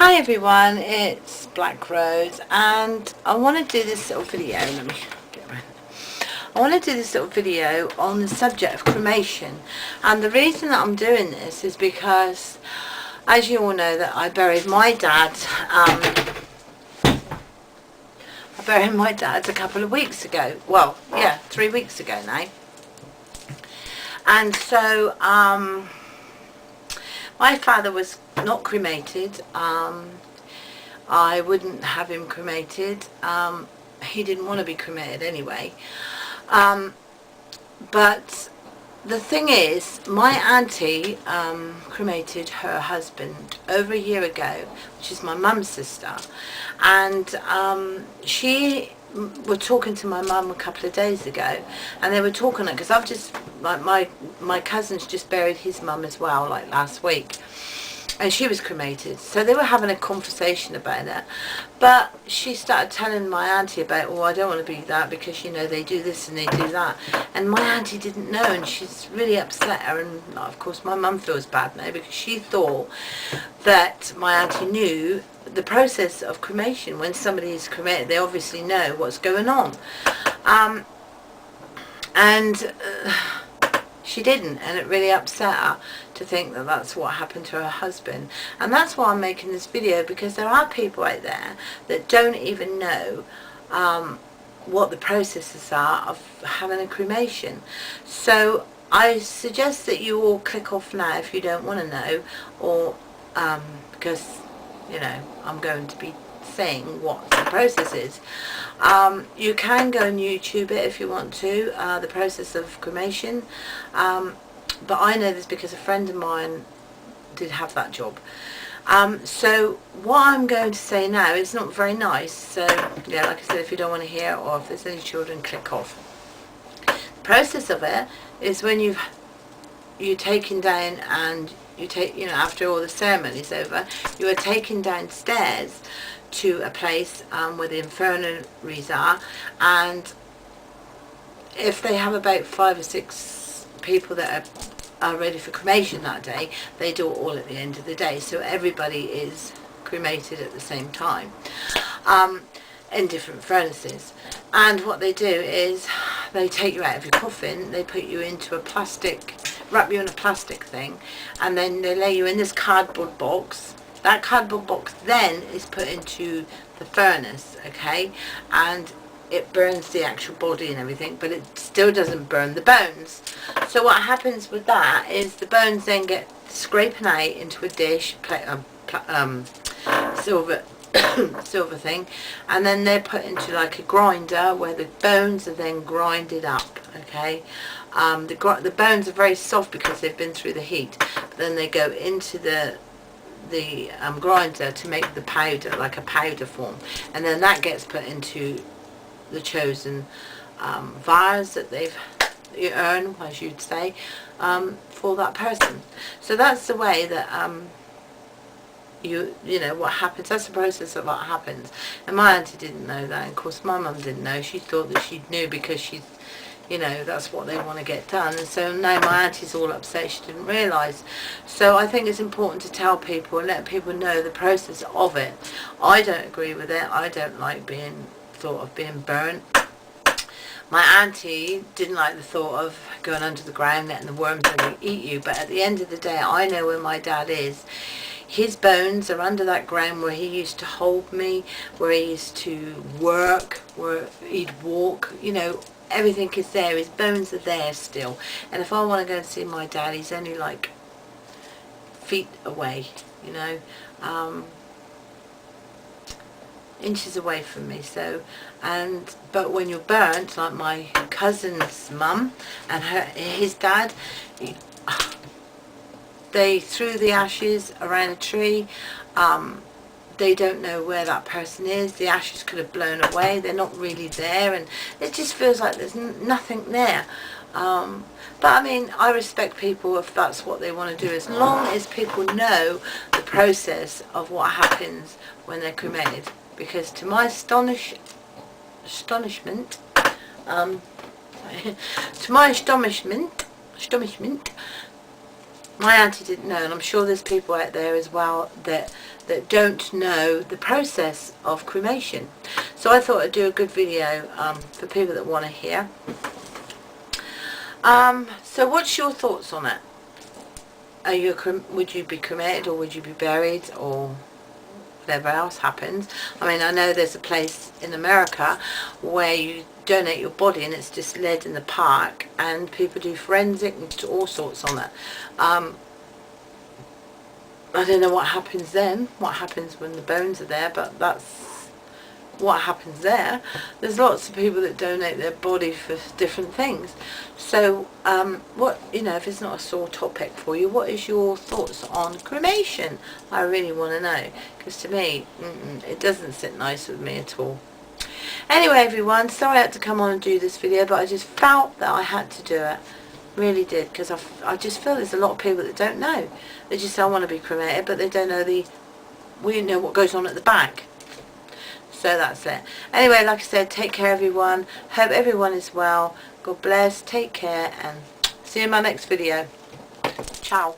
Hi everyone, it's Black Rose and I want to do this little video. Let me get around. I want to do this little video on the subject of cremation, and the reason that I'm doing this is because, as you all know, that I buried my dad. I buried my dad a couple of weeks ago. Well, yeah, 3 weeks ago now. And so my father was not cremated. I wouldn't have him cremated. He didn't want to be cremated anyway. But the thing is, my auntie cremated her husband over a year ago, which is my mum's sister, and she were talking to my mum a couple of days ago, and they were talking, because I've just, like, my cousin's just buried his mum as well, like last week, and she was cremated, so they were having a conversation about it. But she started telling my auntie about, oh, I don't want to be that because, you know, they do this and they do that, and my auntie didn't know, and she's really upset her. And of course my mum feels bad now because she thought that my auntie knew the process of cremation. When somebody is cremated, they obviously know what's going on, and she didn't, and it really upset her to think that that's what happened to her husband. And that's why I'm making this video, because there are people out there that don't even know what the processes are of having a cremation. So I suggest that you all click off now if you don't want to know, or because, you know, I'm going to be saying what the process is. You can go and YouTube it if you want to, the process of cremation, but I know this because a friend of mine did have that job. So what I'm going to say now is not very nice, so yeah, like I said, if you don't want to hear it, or if there's any children, click off. The process of it is when you're taken down, and you take, you know, after all the ceremony's over, you are taken downstairs to a place where the infernaries are, and if they have about 5 or 6 people that are ready for cremation that day, they do it all at the end of the day, so everybody is cremated at the same time, in different furnaces. And what they do is they take you out of your coffin, they put you into a plastic, wrap you in a plastic thing, and then they lay you in this cardboard box. That cardboard box then is put into the furnace, okay, and it burns the actual body and everything, but it still doesn't burn the bones. So what happens with that is the bones then get scraping out into a dish, silver silver thing, and then they're put into like a grinder where the bones are then grinded up, okay. The bones are very soft because they've been through the heat, but then they go into the grinder to make the powder, like a powder form, and then that gets put into the chosen vase that you earn, as you'd say, for that person. So that's the way that you know what happens. That's the process of what happens. And my auntie didn't know that, and of course my mum didn't know. She thought that she knew because she's, you know, that's what they want to get done. And so now my auntie's all upset she didn't realise. So I think it's important to tell people and let people know the process of it. I don't agree with it. I don't like being thought of being burnt. My auntie didn't like the thought of going under the ground, letting the worms eat you. But at the end of the day, I know where my dad is. His bones are under that ground where he used to hold me, where he used to work, where he'd walk, you know. Everything is there. His bones are there still. And if I want to go and see my dad, he's only like feet away, you know, inches away from me. So, but when you're burnt, like my cousin's mum and his dad, they threw the ashes around a tree. They don't know where that person is. The ashes could have blown away. They're not really there, and it just feels like there's nothing there. But I mean, I respect people if that's what they want to do, as long as people know the process of what happens when they're cremated. Because to my astonishment, my auntie didn't know, and I'm sure there's people out there as well that don't know the process of cremation. So I thought I'd do a good video for people that want to hear. So what's your thoughts on it? Would you be cremated, or would you be buried, or whatever else happens? I mean, I know there's a place in America where you donate your body and it's just laid in the park, and people do forensic and all sorts on it. I don't know what happens then, what happens when the bones are there, but that's what happens there. There's lots of people that donate their body for different things. So what, you know, if it's not a sore topic for you, what is your thoughts on cremation? I really want to know, because to me it doesn't sit nice with me at all. Anyway, everyone, sorry I had to come on and do this video, but I just felt that I had to do it. Really did, because I just feel there's a lot of people that don't know. They just say I want to be cremated, but they don't know what goes on at the back. So that's it. Anyway, like I said, take care, everyone. Hope everyone is well. God bless. Take care, and see you in my next video. Ciao.